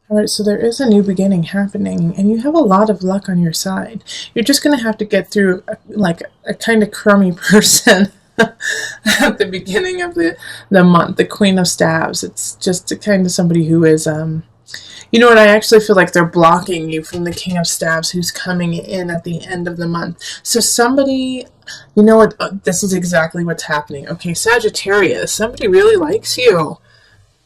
All right, so there is a new beginning happening, and you have a lot of luck on your side. You're just going to have to get through like a kind of crummy person at the beginning of the month, the Queen of Staves. It's just a kind of somebody who is, you know what, I actually feel like they're blocking you from the King of Staves who's coming in at the end of the month. So somebody, you know what, this is exactly what's happening. Okay, Sagittarius, somebody really likes you.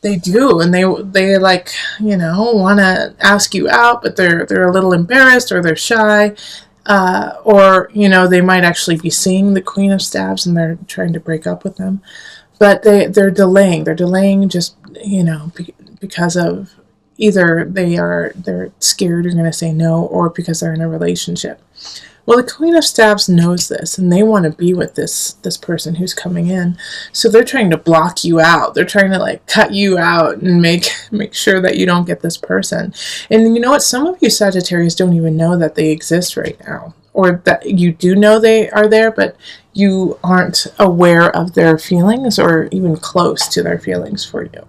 They do, and they like, want to ask you out, but they're a little embarrassed or they're shy, or they might actually be seeing the Queen of Staves and they're trying to break up with them, but they're delaying. They're delaying just because of either they're scared you're going to say no, or because they're in a relationship. Well, the Queen of Staves knows this, and they want to be with this person who's coming in. So they're trying to block you out. They're trying to like cut you out and make sure that you don't get this person. And you know what? Some of you Sagittarius don't even know that they exist right now, or that you do know they are there, but you aren't aware of their feelings or even close to their feelings for you.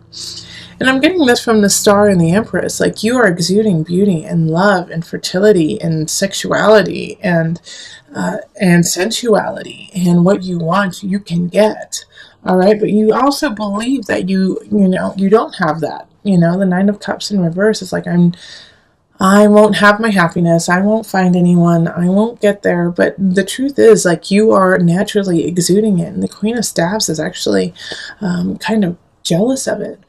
And I'm getting this from the Star and the Empress. Like, you are exuding beauty and love and fertility and sexuality and sensuality, and what you want you can get. All right, but you also believe that you don't have that. The Nine of Cups in reverse is like, I won't have my happiness. I won't find anyone. I won't get there. But the truth is, like, you are naturally exuding it. And the Queen of Staves is actually kind of jealous of it.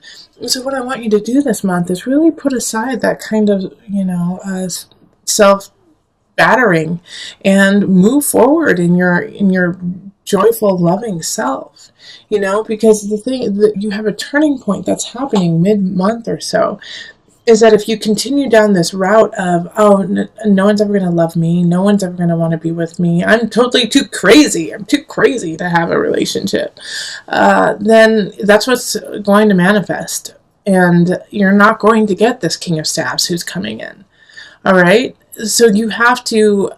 So what I want you to do this month is really put aside that kind of, self-battering and move forward in your joyful, loving self, because the thing that you have a turning point that's happening mid-month or so is that if you continue down this route of, no one's ever going to love me, no one's ever going to want to be with me, I'm totally too crazy, I'm too crazy to have a relationship, then that's what's going to manifest. And you're not going to get this King of Staves who's coming in. All right? So you have to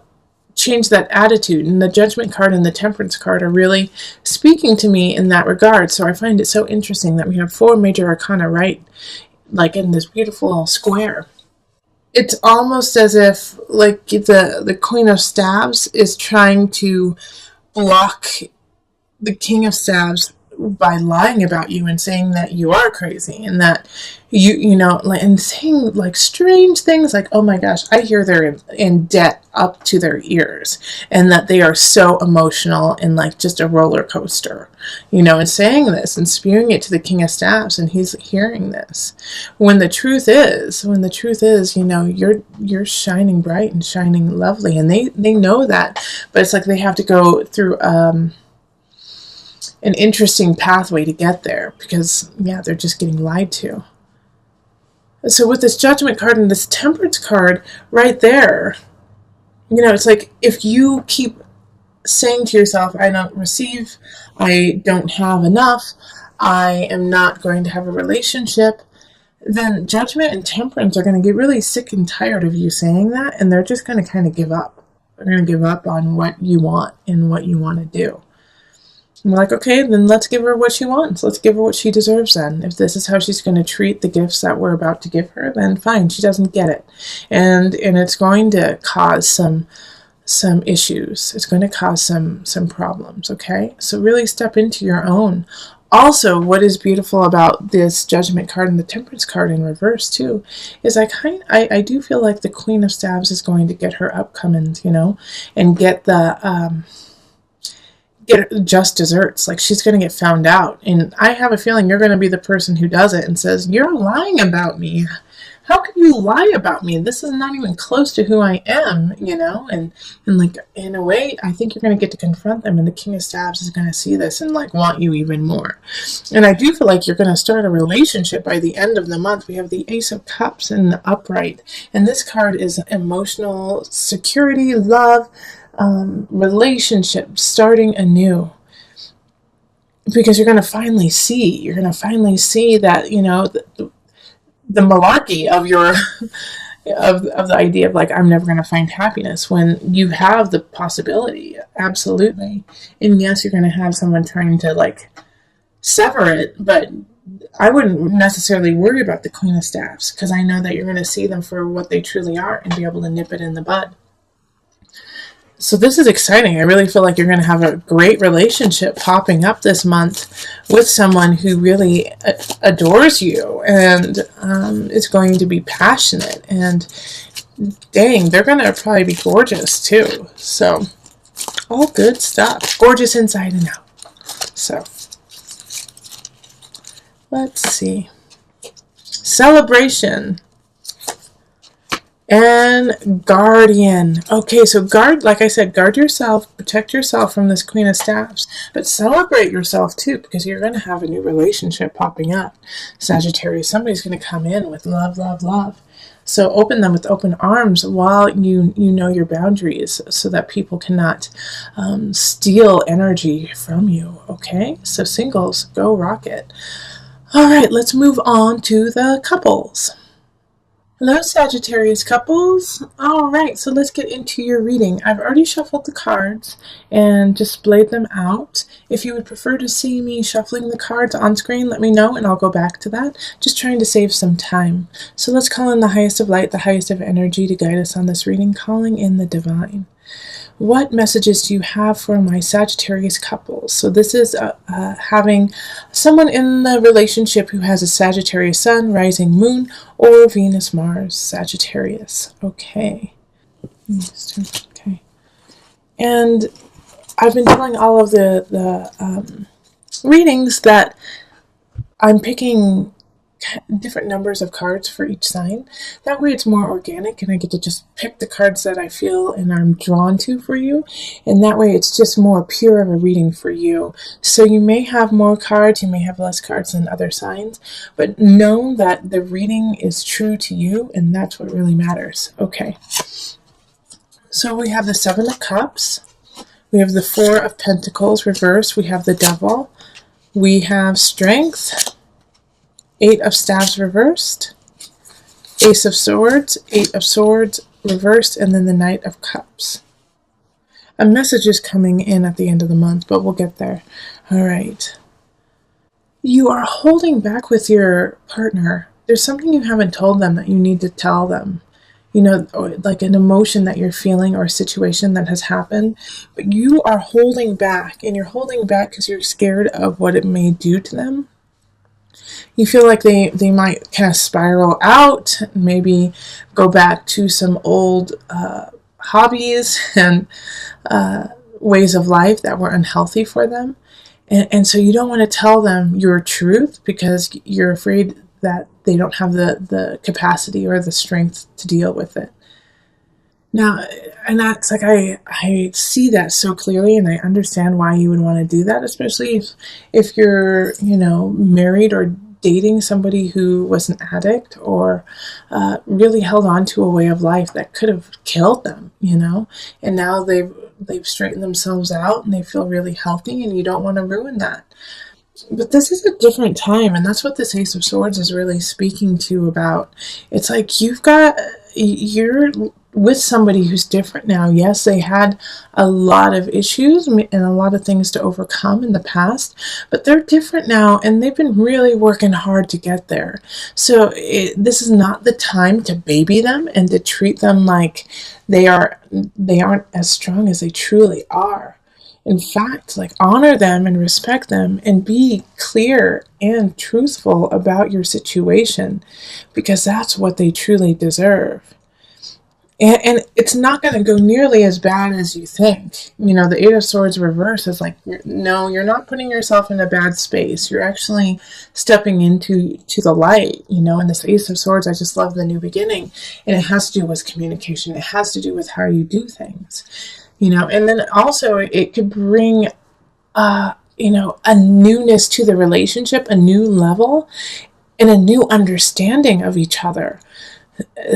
change that attitude. And the Judgment card and the Temperance card are really speaking to me in that regard. So I find it so interesting that we have 4 major arcana right, like in this beautiful square. It's almost as if like the Queen of Staves is trying to block the King of Staves by lying about you and saying that you are crazy, and that and saying like strange things like, oh my gosh, I hear they're in debt up to their ears, and that they are so emotional and like just a roller coaster, and saying this and spewing it to the King of Staves, and he's hearing this, when the truth is, you're shining bright and shining lovely, and they know that, but it's like they have to go through an interesting pathway to get there, because they're just getting lied to. So with this Judgment card and this Temperance card right there, it's like, if you keep saying to yourself, I don't receive, I don't have enough, I am not going to have a relationship, then Judgment and Temperance are going to get really sick and tired of you saying that, and they're just going to kind of give up. They're going to give up on what you want and what you want to do. I'm like, okay, then let's give her what she wants. Let's give her what she deserves then. If this is how she's going to treat the gifts that we're about to give her, then fine, she doesn't get it. And it's going to cause some issues. It's going to cause some problems, okay? So really step into your own. Also, what is beautiful about this Judgment card and the Temperance card in reverse too, is I do feel like the Queen of Staves is going to get her upcomings, and get get just desserts. Like, she's going to get found out. And I have a feeling you're going to be the person who does it and says, you're lying about me. How can you lie about me? This is not even close to who I am, and like, in a way, I think you're going to get to confront them, and the King of Staves is going to see this and like want you even more. And I do feel like you're going to start a relationship by the end of the month. We have the Ace of Cups in the upright, and this card is emotional security, love, relationship, starting anew, because you're going to finally see that the malarkey of your of the idea of like, I'm never going to find happiness, when you have the possibility, absolutely. And yes, you're going to have someone trying to like sever it, but I wouldn't necessarily worry about the Queen of Staffs, because I know that you're going to see them for what they truly are and be able to nip it in the bud. So this is exciting. I really feel like you're going to have a great relationship popping up this month with someone who really adores you and is going to be passionate. And dang, they're going to probably be gorgeous too. So all good stuff. Gorgeous inside and out. So let's see. Celebration. And guardian. Okay, so like I said, guard yourself, protect yourself from this Queen of Staffs, but celebrate yourself too, because you're going to have a new relationship popping up. Sagittarius, somebody's going to come in with love, love, love. So open them with open arms while you know your boundaries, so that people cannot steal energy from you. Okay, so singles, go rocket. All right, let's move on to the couples. Hello, Sagittarius couples. All right, so let's get into your reading. I've already shuffled the cards and displayed them out. If you would prefer to see me shuffling the cards on screen, let me know and I'll go back to that. Just trying to save some time. So let's call in the highest of light, the highest of energy to guide us on this reading, calling in the divine. What messages do you have for my Sagittarius couples? So this is having someone in the relationship who has a Sagittarius sun, rising moon, or Venus, Mars, Sagittarius. Okay. Okay. And I've been telling all of the readings that I'm picking different numbers of cards for each sign. That way it's more organic and I get to just pick the cards that I feel and I'm drawn to for you. And that way it's just more pure of a reading for you. So you may have more cards, you may have less cards than other signs, but know that the reading is true to you and that's what really matters. Okay. So we have the Seven of Cups. We have the Four of Pentacles reversed. We have the Devil. We have Strength. Eight of Staves reversed, Ace of Swords, Eight of Swords reversed, and then the Knight of Cups. A message is coming in at the end of the month, but we'll get there. All right. You are holding back with your partner. There's something you haven't told them that you need to tell them. You know, like an emotion that you're feeling or a situation that has happened, but you are holding back, and you're holding back because you're scared of what it may do to them. You feel like they might kind of spiral out, maybe go back to some old hobbies and ways of life that were unhealthy for them. And so you don't want to tell them your truth because you're afraid that they don't have the capacity or the strength to deal with it. Now, and that's like, I see that so clearly and I understand why you would want to do that, especially if you're, married or dating somebody who was an addict or really held on to a way of life that could have killed them, and now they've straightened themselves out and they feel really healthy and you don't want to ruin that. But this is a different time, and that's what this Ace of Swords is really speaking to about. It's like you're with somebody who's different now. Yes, they had a lot of issues and a lot of things to overcome in the past, but they're different now and they've been really working hard to get there. So this is not the time to baby them and to treat them like they aren't as strong as they truly are. In fact, honor them and respect them and be clear and truthful about your situation, because that's what they truly deserve. And it's not going to go nearly as bad as you think. The Eight of Swords reverse is no, you're not putting yourself in a bad space. You're actually stepping into the light, and this Ace of Swords, I just love the new beginning. And it has to do with communication. It has to do with how you do things, and then also it could bring, a newness to the relationship, a new level, and a new understanding of each other.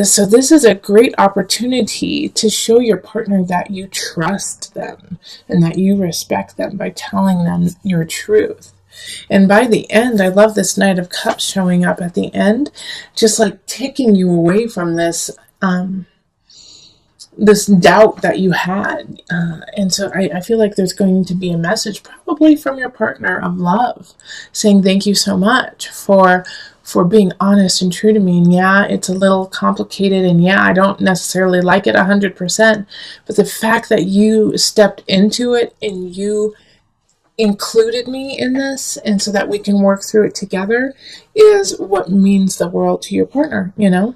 So this is a great opportunity to show your partner that you trust them and that you respect them by telling them your truth. And by the end, I love this Knight of Cups showing up at the end, just taking you away from this this doubt that you had. And so I feel like there's going to be a message probably from your partner of love saying thank you so much for being honest and true to me. And yeah, it's a little complicated, and yeah, I don't necessarily like it 100%, but the fact that you stepped into it and you included me in this, and so that we can work through it together, is what means the world to your partner, you know?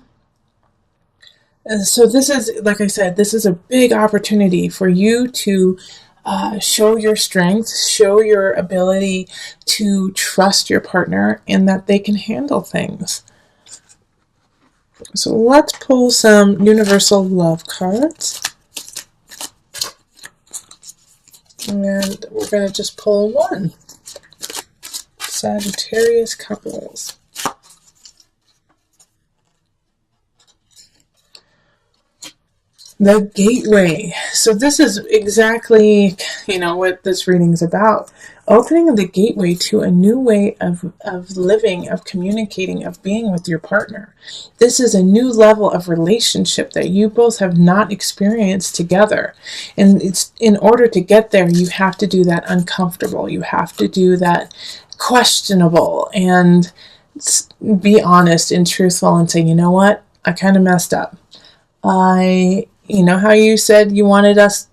And so this is, like I said, this is a big opportunity for you to show your strength, show your ability to trust your partner and that they can handle things. So let's pull some universal love cards. And we're going to just pull one. Sagittarius couples. The gateway. So this is exactly, what this reading is about. Opening the gateway to a new way of living, of communicating, of being with your partner. This is a new level of relationship that you both have not experienced together. And it's in order to get there, you have to do that uncomfortable. You have to do that questionable and be honest and truthful and say, you know what? I kind of messed up. You know how you said you wanted us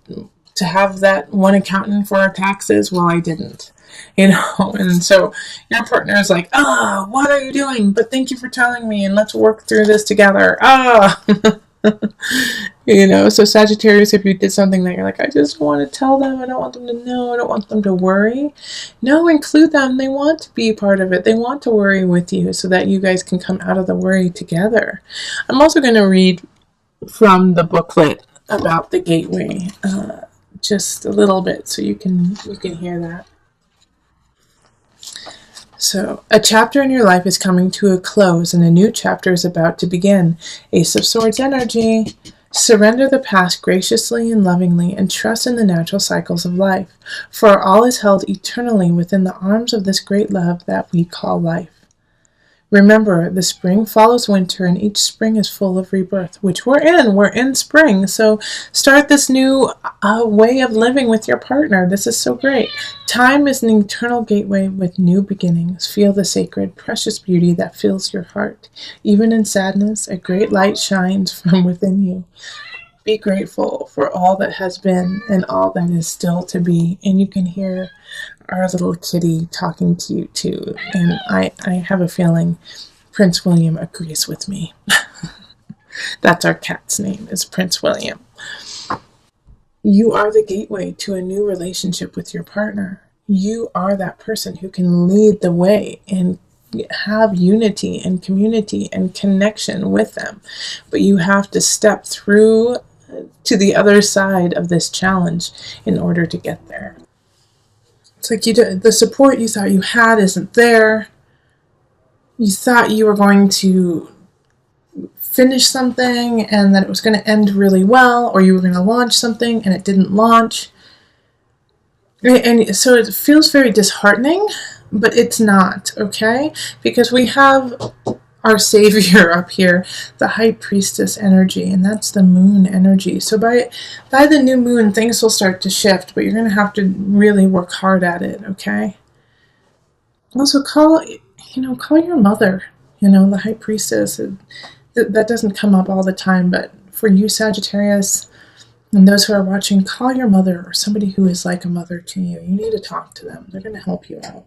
to have that one accountant for our taxes? Well, I didn't, and so your partner is like, what are you doing? But thank you for telling me, and let's work through this together. So Sagittarius, if you did something that you're like, I just want to tell them, I don't want them to know, I don't want them to worry. No, include them. They want to be part of it. They want to worry with you so that you guys can come out of the worry together. I'm also going to read from the booklet about the gateway, just a little bit so you can hear that. So, a chapter in your life is coming to a close and a new chapter is about to begin. Ace of Swords energy. Surrender the past graciously and lovingly and trust in the natural cycles of life, for all is held eternally within the arms of this great love that we call life. Remember, the spring follows winter, and each spring is full of rebirth, which we're in. We're in spring, so start this new way of living with your partner. This is so great. Time is an eternal gateway with new beginnings. Feel the sacred, precious beauty that fills your heart. Even in sadness, a great light shines from within you. Be grateful for all that has been and all that is still to be. And you can hear our little kitty talking to you too. And I have a feeling Prince William agrees with me. That's our cat's name, is Prince William. You are the gateway to a new relationship with your partner. You are that person who can lead the way and have unity and community and connection with them. But you have to step through to the other side of this challenge in order to get there. It's like the support you thought you had isn't there. You thought you were going to finish something and that it was going to end really well, or you were going to launch something and it didn't launch. And so it feels very disheartening, but it's not, okay? Because we have our savior up here, the high priestess energy, and that's the moon energy. So by the new moon, things will start to shift, but you're going to have to really work hard at it, okay? Also call your mother, the high priestess. That doesn't come up all the time, but for you, Sagittarius, and those who are watching, call your mother or somebody who is like a mother to you. You need to talk to them. They're going to help you out.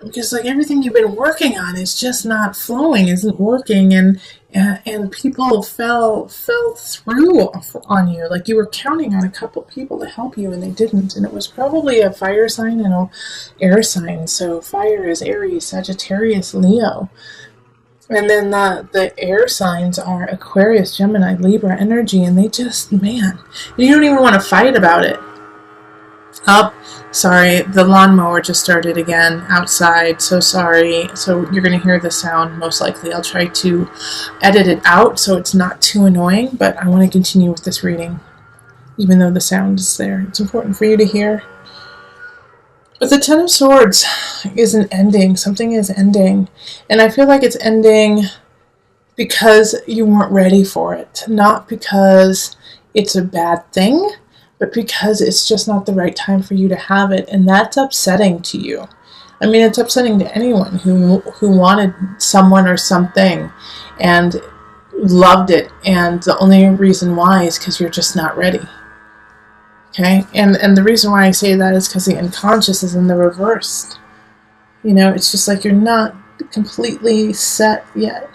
Because everything you've been working on is just not flowing, isn't working, and people fell through on you. Like you were counting on a couple people to help you and they didn't. And it was probably a fire sign and an air sign. So fire is Aries, Sagittarius, Leo. And then the air signs are Aquarius, Gemini, Libra energy, and they just, man, you don't even want to fight about it. Sorry, the lawnmower just started again outside, so sorry. So you're going to hear the sound, most likely. I'll try to edit it out so it's not too annoying, but I want to continue with this reading, even though the sound is there. It's important for you to hear. But the Ten of Swords is an ending. Something is ending. And I feel like it's ending because you weren't ready for it. Not because it's a bad thing, but because it's just not the right time for you to have it. And that's upsetting to you. I mean, it's upsetting to anyone who wanted someone or something and loved it. And the only reason why is because you're just not ready. Okay? And the reason why I say that is because the unconscious is in the reverse. You know, it's just like you're not completely set yet.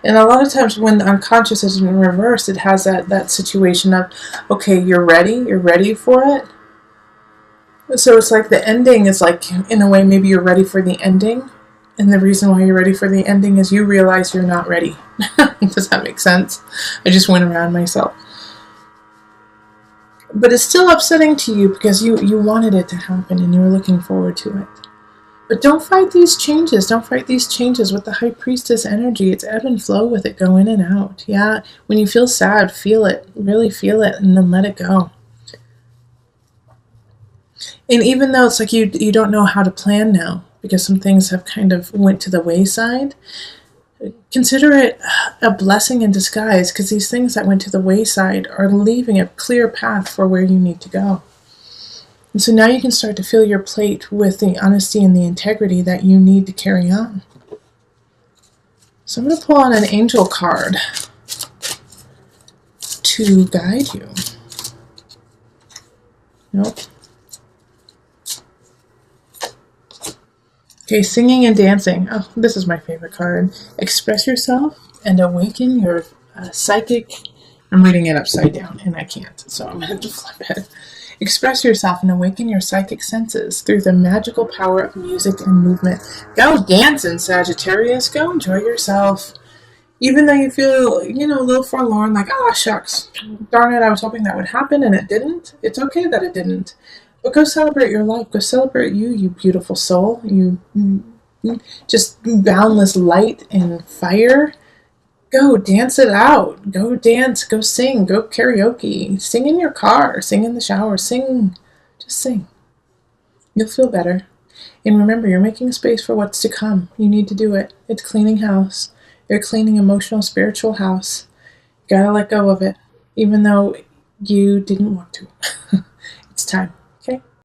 And a lot of times when the unconscious is in reverse, it has that situation of, okay, you're ready for it. So it's like the ending is like, in a way, maybe you're ready for the ending. And the reason why you're ready for the ending is you realize you're not ready. Does that make sense? I just went around myself. But it's still upsetting to you because you wanted it to happen and you were looking forward to it. But don't fight these changes. Don't fight these changes with the High Priestess energy. It's ebb and flow with it. Go in and out. Yeah, when you feel sad, feel it. Really feel it and then let it go. And even though it's like you don't know how to plan now because some things have kind of went to the wayside, consider it a blessing in disguise because these things that went to the wayside are leaving a clear path for where you need to go. And so now you can start to fill your plate with the honesty and the integrity that you need to carry on. So I'm going to pull on an angel card to guide you. Nope. Okay, singing and dancing. Oh, this is my favorite card. Express yourself and awaken your psychic... I'm reading it upside down and I can't, so I'm going to flip it. Express yourself and awaken your psychic senses through the magical power of music and movement. Go dancing, Sagittarius. Go enjoy yourself. Even though you feel, a little forlorn, like, oh, shucks, darn it, I was hoping that would happen and it didn't. It's okay that it didn't. But go celebrate your life. Go celebrate you beautiful soul. You just boundless light and fire. Go dance it out. Go dance. Go sing. Go karaoke. Sing in your car. Sing in the shower. Sing. Just sing. You'll feel better. And remember, you're making space for what's to come. You need to do it. It's cleaning house. You're cleaning emotional, spiritual house. You gotta let go of it, even though you didn't want to. It's time. Okay?